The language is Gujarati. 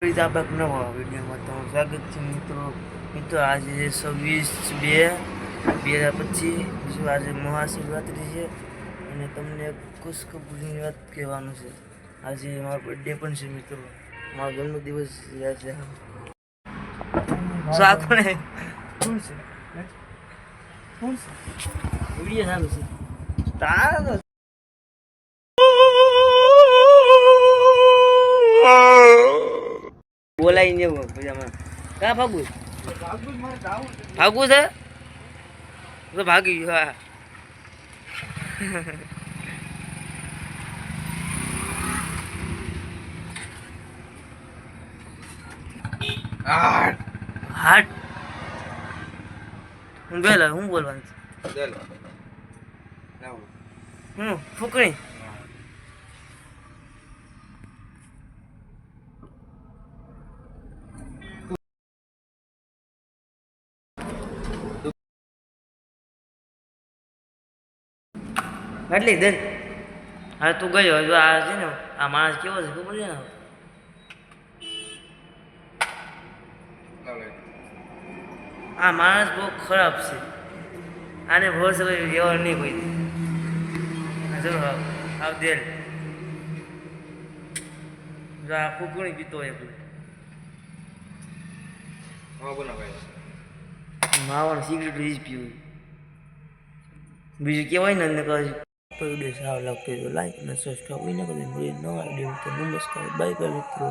આપણા નવા વિડીયોમાં તમારું સ્વાગત છે મિત્રો આજે 26/2/2025 બીજું આજે મહાશિવરાત્રિ છે અને તમને ખુશખબરીની વાત કહેવાનું છે. આજે મારો બર્થડે પણ છે મિત્રો, મારો જન્મદિવસ છે. સાકોને વિડીયો ચાલુ છે તારા બોલાઈ ને પછી અમે ક્યાં ભાગવું છે તો ભાગી ગયો. હા હાટ બેલા હું બોલવાનું હું ફૂકણી એટલી દે. હા તું ગયો જો આ છે ને આ માણસ કેવો છે ખબર છે ને, આ માણસ બહુ ખરાબ છે. આને ભરોસે કોઈ વ્યવહાર નહીં કોઈ ચલો આવ દે જો આ ફૂકણી પીતો હોય માવાનું સિગરેટ જ પીવું. બીજું કહેવાય ને એને કહે વિડીયો સારો લાગતો હોય તો લાઈક અને સબસ્ક્રાઈબ ન કરી નવા વિડીયો. નમસ્કાર, બાય બાય મિત્રો.